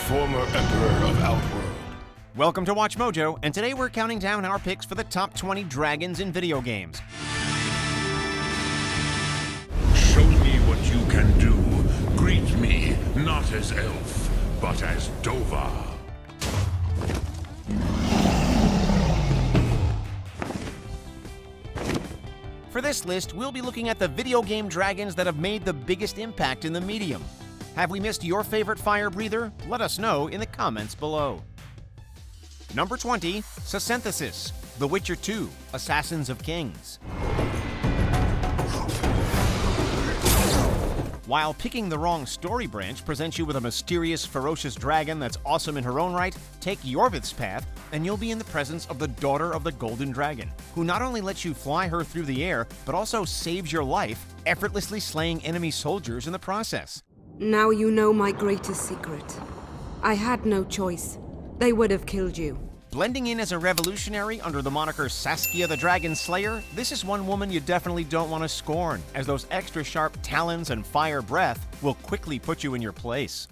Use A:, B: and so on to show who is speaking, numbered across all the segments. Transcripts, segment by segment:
A: former Emperor of Outworld.
B: Welcome to Watch Mojo, and today we're counting down our picks for the top 20 dragons in video games.
C: Show me what you can do. Greet me, not as elf, but as Dova.
B: For this list, we'll be looking at the video game dragons that have made the biggest impact in the medium. Have we missed your favorite fire breather? Let us know in the comments below. Number 20, Synthesis, The Witcher 2, Assassins of Kings. While picking the wrong story branch presents you with a mysterious, ferocious dragon that's awesome in her own right, take Yorvith's path, and you'll be in the presence of the Daughter of the Golden Dragon, who not only lets you fly her through the air, but also saves your life, effortlessly slaying enemy soldiers in the process.
D: Now you know my greatest secret. I had no choice. They would have killed you.
B: Blending in as a revolutionary under the moniker Saskia the Dragon Slayer, this is one woman you definitely don't want to scorn, as those extra sharp talons and fire breath will quickly put you in your place.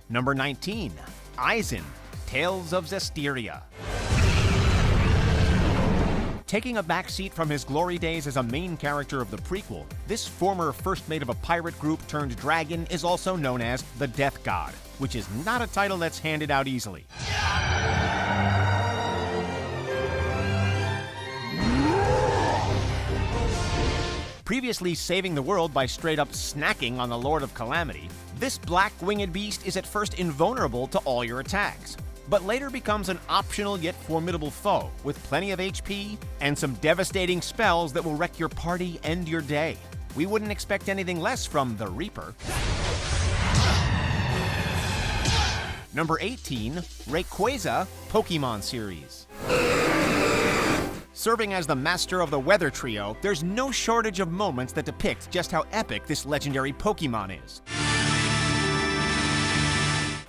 B: Number 19, Aizen, Tales of Zestiria. Taking a backseat from his glory days as a main character of the prequel, this former first mate of a pirate group turned dragon is also known as the Death God, which is not a title that's handed out easily. Previously saving the world by straight up snacking on the Lord of Calamity, this black winged beast is at first invulnerable to all your attacks, but later becomes an optional yet formidable foe with plenty of HP and some devastating spells that will wreck your party and your day. We wouldn't expect anything less from the Reaper. Number 18, Rayquaza, Pokemon series. Serving as the master of the Weather Trio, there's no shortage of moments that depict just how epic this legendary Pokemon is.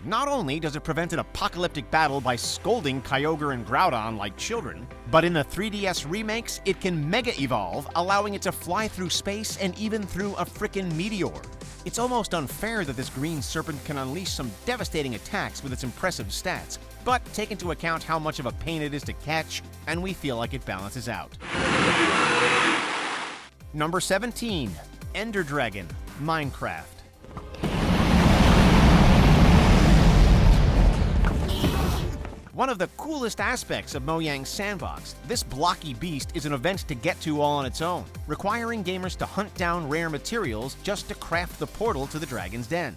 B: Not only does it prevent an apocalyptic battle by scolding Kyogre and Groudon like children, but in the 3DS remakes, it can Mega Evolve, allowing it to fly through space and even through a frickin' meteor. It's almost unfair that this green serpent can unleash some devastating attacks with its impressive stats, but take into account how much of a pain it is to catch, and we feel like it balances out. Number 17, Ender Dragon, Minecraft. One of the coolest aspects of Mojang's sandbox, this blocky beast is an event to get to all on its own, requiring gamers to hunt down rare materials just to craft the portal to the Dragon's Den.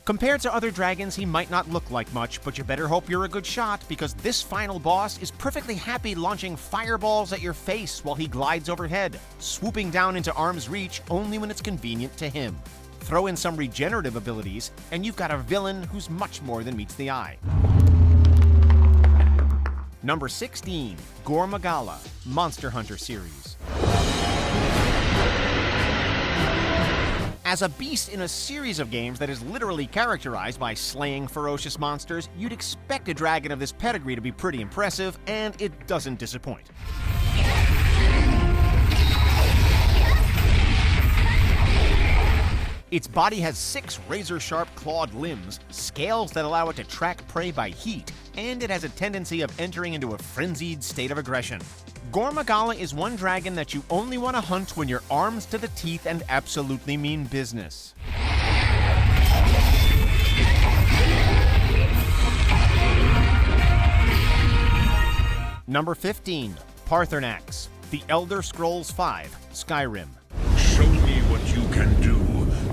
B: Compared to other dragons, he might not look like much, but you better hope you're a good shot, because this final boss is perfectly happy launching fireballs at your face while he glides overhead, swooping down into arm's reach only when it's convenient to him. Throw in some regenerative abilities, and you've got a villain who's much more than meets the eye. Number 16, Gormagala, Monster Hunter series. As a beast in a series of games that is literally characterized by slaying ferocious monsters, you'd expect a dragon of this pedigree to be pretty impressive, and it doesn't disappoint. Its body has 6 razor-sharp clawed limbs, scales that allow it to track prey by heat, and it has a tendency of entering into a frenzied state of aggression. Gormagala is one dragon that you only want to hunt when you're armed to the teeth and absolutely mean business. Number 15, Parthernax, The Elder Scrolls V, Skyrim.
C: Show me what you can do.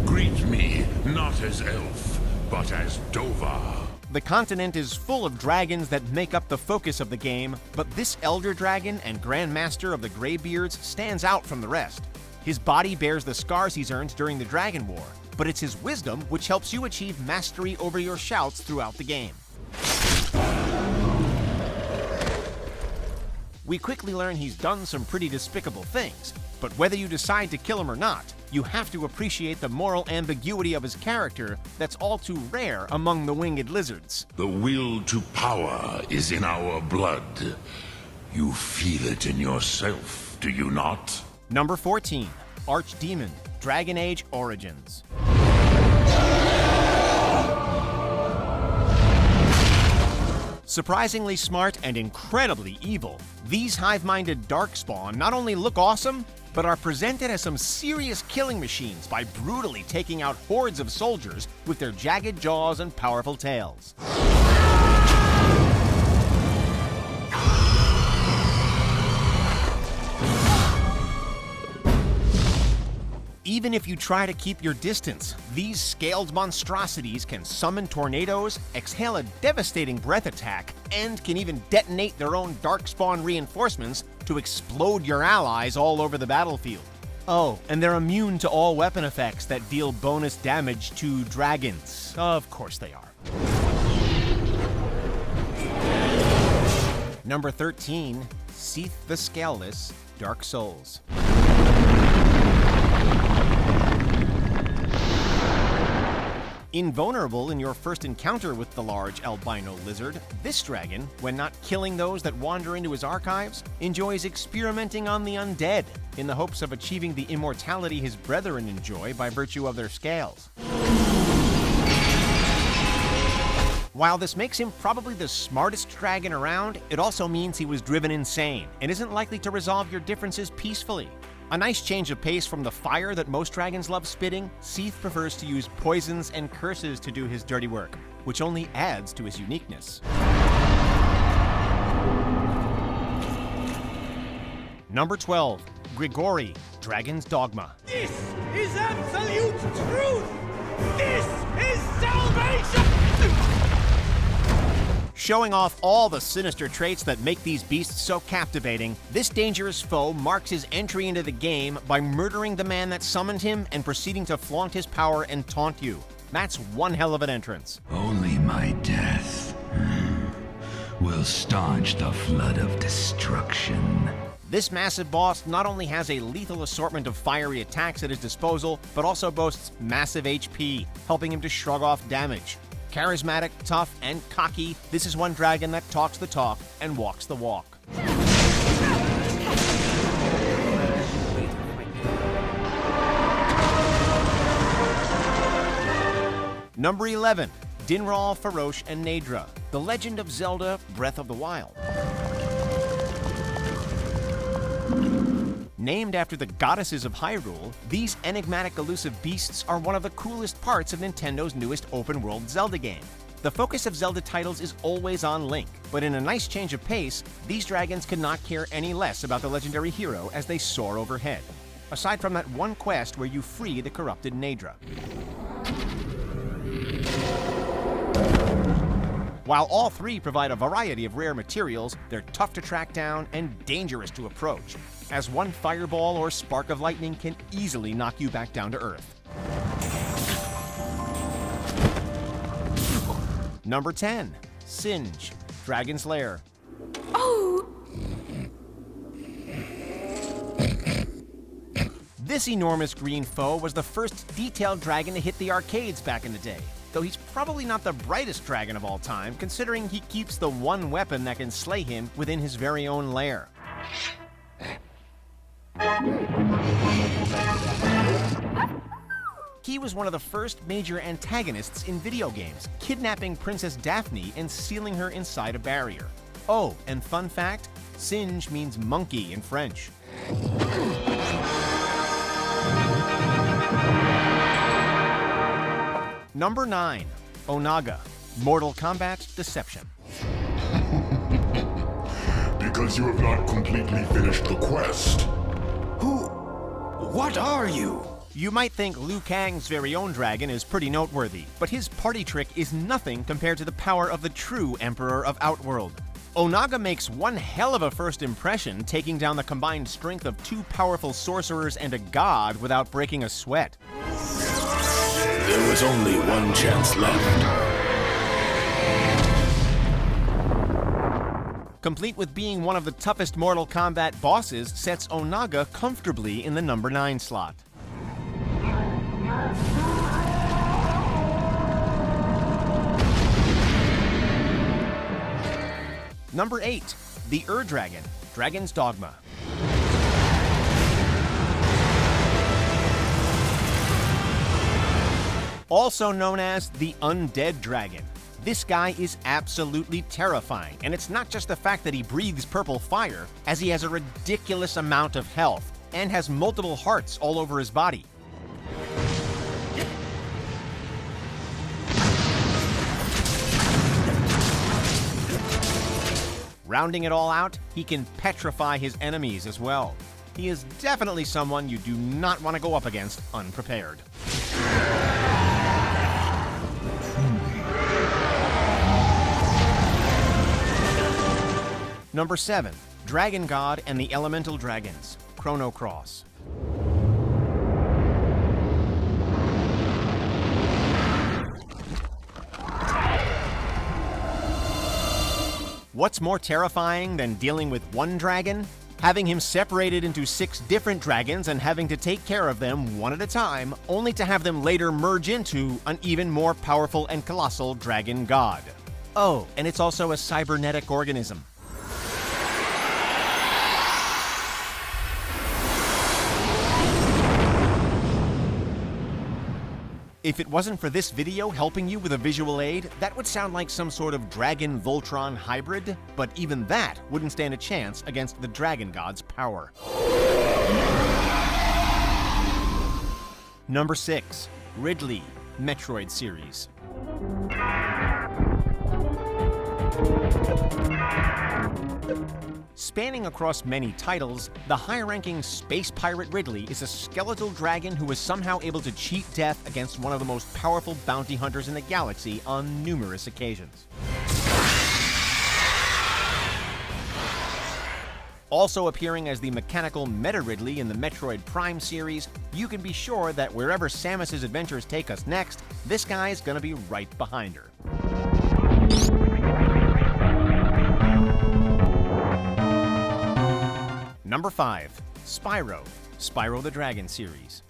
C: Greet me, not as elf, but as Dova.
B: The continent is full of dragons that make up the focus of the game, but this Elder Dragon and Grand Master of the Greybeards stands out from the rest. His body bears the scars he's earned during the Dragon War, but it's his wisdom which helps you achieve mastery over your shouts throughout the game. We quickly learn he's done some pretty despicable things, but whether you decide to kill him or not, you have to appreciate the moral ambiguity of his character that's all too rare among the winged lizards.
C: The will to power is in our blood. You feel it in yourself, do you not?
B: Number 14, Archdemon, Dragon Age Origins. Surprisingly smart and incredibly evil, these hive-minded darkspawn not only look awesome, but are presented as some serious killing machines by brutally taking out hordes of soldiers with their jagged jaws and powerful tails. Even if you try to keep your distance, these scaled monstrosities can summon tornadoes, exhale a devastating breath attack, and can even detonate their own darkspawn reinforcements to explode your allies all over the battlefield. Oh, and they're immune to all weapon effects that deal bonus damage to dragons. Of course they are. Number 13, Seeth the Scaleless, Dark Souls. Invulnerable in your first encounter with the large albino lizard, this dragon, when not killing those that wander into his archives, enjoys experimenting on the undead in the hopes of achieving the immortality his brethren enjoy by virtue of their scales. While this makes him probably the smartest dragon around, it also means he was driven insane and isn't likely to resolve your differences peacefully. A nice change of pace from the fire that most dragons love spitting, Seeth prefers to use poisons and curses to do his dirty work, which only adds to his uniqueness. Number 12, Grigori, Dragon's Dogma.
E: This is absolute truth! This is salvation!
B: Showing off all the sinister traits that make these beasts so captivating, this dangerous foe marks his entry into the game by murdering the man that summoned him and proceeding to flaunt his power and taunt you. That's one hell of an entrance.
F: Only my death will staunch the flood of destruction.
B: This massive boss not only has a lethal assortment of fiery attacks at his disposal, but also boasts massive HP, helping him to shrug off damage. Charismatic, tough, and cocky, this is one dragon that talks the talk and walks the walk. Number 11, Dinral, Farosh, and Naydra, The Legend of Zelda, Breath of the Wild. Named after the goddesses of Hyrule, these enigmatic elusive beasts are one of the coolest parts of Nintendo's newest open-world Zelda game. The focus of Zelda titles is always on Link, but in a nice change of pace, these dragons could not care any less about the legendary hero as they soar overhead. Aside from that one quest where you free the corrupted Naydra. While all three provide a variety of rare materials, they're tough to track down and dangerous to approach, as one fireball or spark of lightning can easily knock you back down to Earth. Number 10, Singe, Dragon's Lair.
D: Oh!
B: This enormous green foe was the first detailed dragon to hit the arcades back in the day, though he's probably not the brightest dragon of all time, considering he keeps the one weapon that can slay him within his very own lair. He was one of the first major antagonists in video games, kidnapping Princess Daphne and sealing her inside a barrier. Oh, and fun fact, Singe means monkey in French. Number 9, Onaga, Mortal Kombat Deception.
A: Because you have not completely finished the quest.
E: What are you?
B: You might think Liu Kang's very own dragon is pretty noteworthy, but his party trick is nothing compared to the power of the true Emperor of Outworld. Onaga makes one hell of a first impression, taking down the combined strength of two powerful sorcerers and a god without breaking a sweat.
A: There was only one chance left.
B: Complete with being one of the toughest Mortal Kombat bosses sets Onaga comfortably in the number 9 slot. Number 8. The Dragon, Dragon's Dogma. Also known as the Undead Dragon. This guy is absolutely terrifying, and it's not just the fact that he breathes purple fire, as he has a ridiculous amount of health, and has multiple hearts all over his body. Rounding it all out, he can petrify his enemies as well. He is definitely someone you do not want to go up against unprepared. Number 7. Dragon God and the Elemental Dragons, Chrono Cross. What's more terrifying than dealing with one dragon? Having him separated into 6 different dragons and having to take care of them one at a time, only to have them later merge into an even more powerful and colossal dragon god. Oh, and it's also a cybernetic organism. If it wasn't for this video helping you with a visual aid, that would sound like some sort of Dragon-Voltron hybrid, but even that wouldn't stand a chance against the Dragon God's power. Number 6. Ridley Metroid series. Spanning across many titles, the high-ranking space pirate Ridley is a skeletal dragon who is somehow able to cheat death against one of the most powerful bounty hunters in the galaxy on numerous occasions. Also appearing as the mechanical Meta Ridley in the Metroid Prime series, you can be sure that wherever Samus's adventures take us next, this guy's gonna be right behind her. Number 5. Spyro the Dragon series.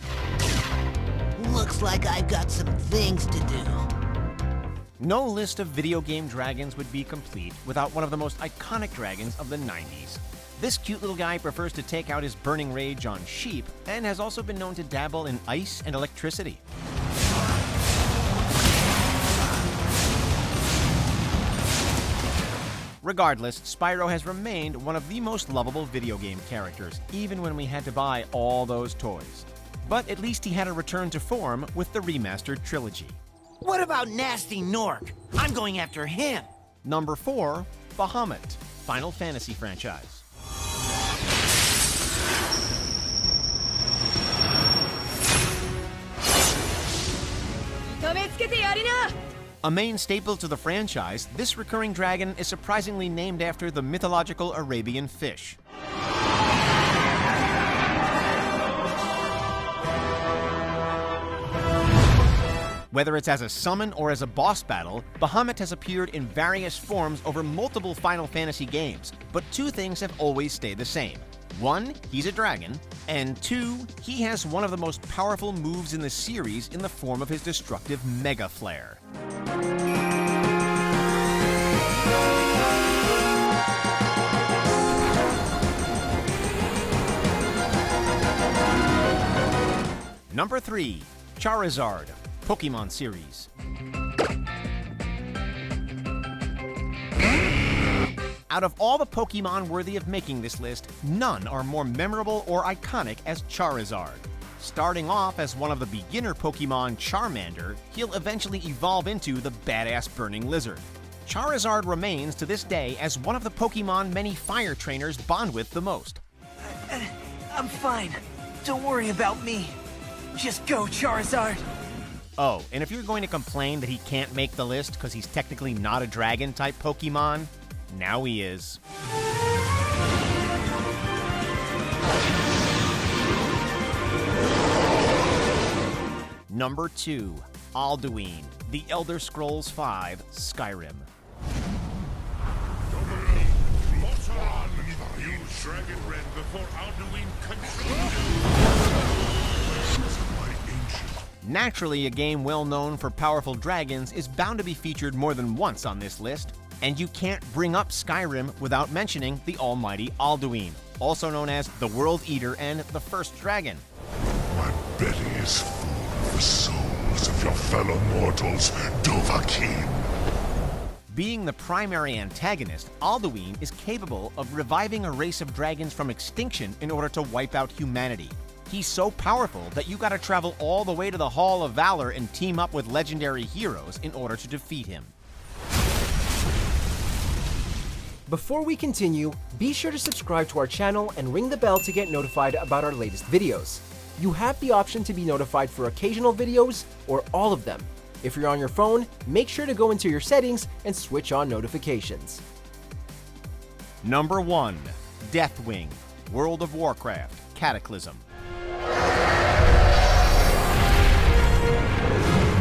G: Looks like I've got some things to do.
B: No list of video game dragons would be complete without one of the most iconic dragons of the 90s. This cute little guy prefers to take out his burning rage on sheep and has also been known to dabble in ice and electricity. Regardless, Spyro has remained one of the most lovable video game characters, even when we had to buy all those toys. But at least he had a return to form with the remastered trilogy.
G: What about Nasty Nork? I'm going after him.
B: Number 4. Bahamut, Final Fantasy franchise. A main staple to the franchise, this recurring dragon is surprisingly named after the mythological Arabian fish. Whether it's as a summon or as a boss battle, Bahamut has appeared in various forms over multiple Final Fantasy games, but 2 things have always stayed the same. 1, he's a dragon, and 2, he has one of the most powerful moves in the series in the form of his destructive Mega Flare. Number 3. Charizard, Pokemon series. Out of all the Pokemon worthy of making this list, none are more memorable or iconic as Charizard. Starting off as one of the beginner Pokemon Charmander, he'll eventually evolve into the badass Burning Lizard. Charizard remains to this day as one of the Pokemon many fire trainers bond with the most.
G: I'm fine. Don't worry about me. Just go, Charizard.
B: Oh, and if you're going to complain that he can't make the list because he's technically not a dragon-type Pokemon, now he is. Number 2. Alduin, The Elder Scrolls V, Skyrim.
C: Use Dragon Red before Alduin controls
B: Naturally, a game well known for powerful dragons is bound to be featured more than once on this list, and you can't bring up Skyrim without mentioning the almighty Alduin, also known as the World Eater and the First Dragon.
C: My belly is full of the souls of your fellow mortals, Dovahkiin.
B: Being the primary antagonist, Alduin is capable of reviving a race of dragons from extinction in order to wipe out humanity. He's so powerful that you gotta travel all the way to the Hall of Valor and team up with legendary heroes in order to defeat him.
H: Before we continue, be sure to subscribe to our channel and ring the bell to get notified about our latest videos. You have the option to be notified for occasional videos or all of them. If you're on your phone, make sure to go into your settings and switch on notifications.
B: Number 1. Deathwing, World of Warcraft, Cataclysm.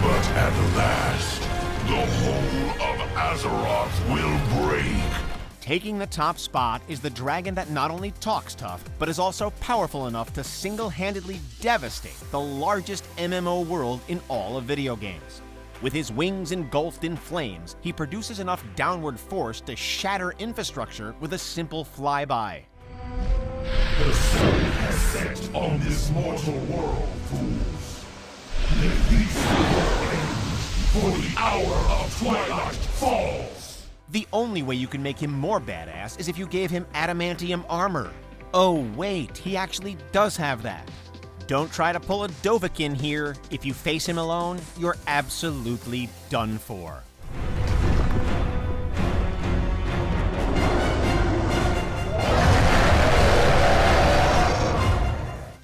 C: But at last, the whole of Azeroth will break.
B: Taking the top spot is the dragon that not only talks tough, but is also powerful enough to single-handedly devastate the largest MMO world in all of video games. With his wings engulfed in flames, he produces enough downward force to shatter infrastructure with a simple flyby.
C: The sun has set on this mortal world, fools. Let these end, for the hour of twilight falls.
B: The only way you can make him more badass is if you gave him adamantium armor. Oh wait, he actually does have that. Don't try to pull a Dovahkiin here. If you face him alone, you're absolutely done for.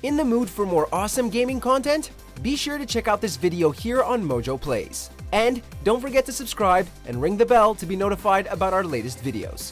H: In the mood for more awesome gaming content? Be sure to check out this video here on Mojo Plays. And don't forget to subscribe and ring the bell to be notified about our latest videos.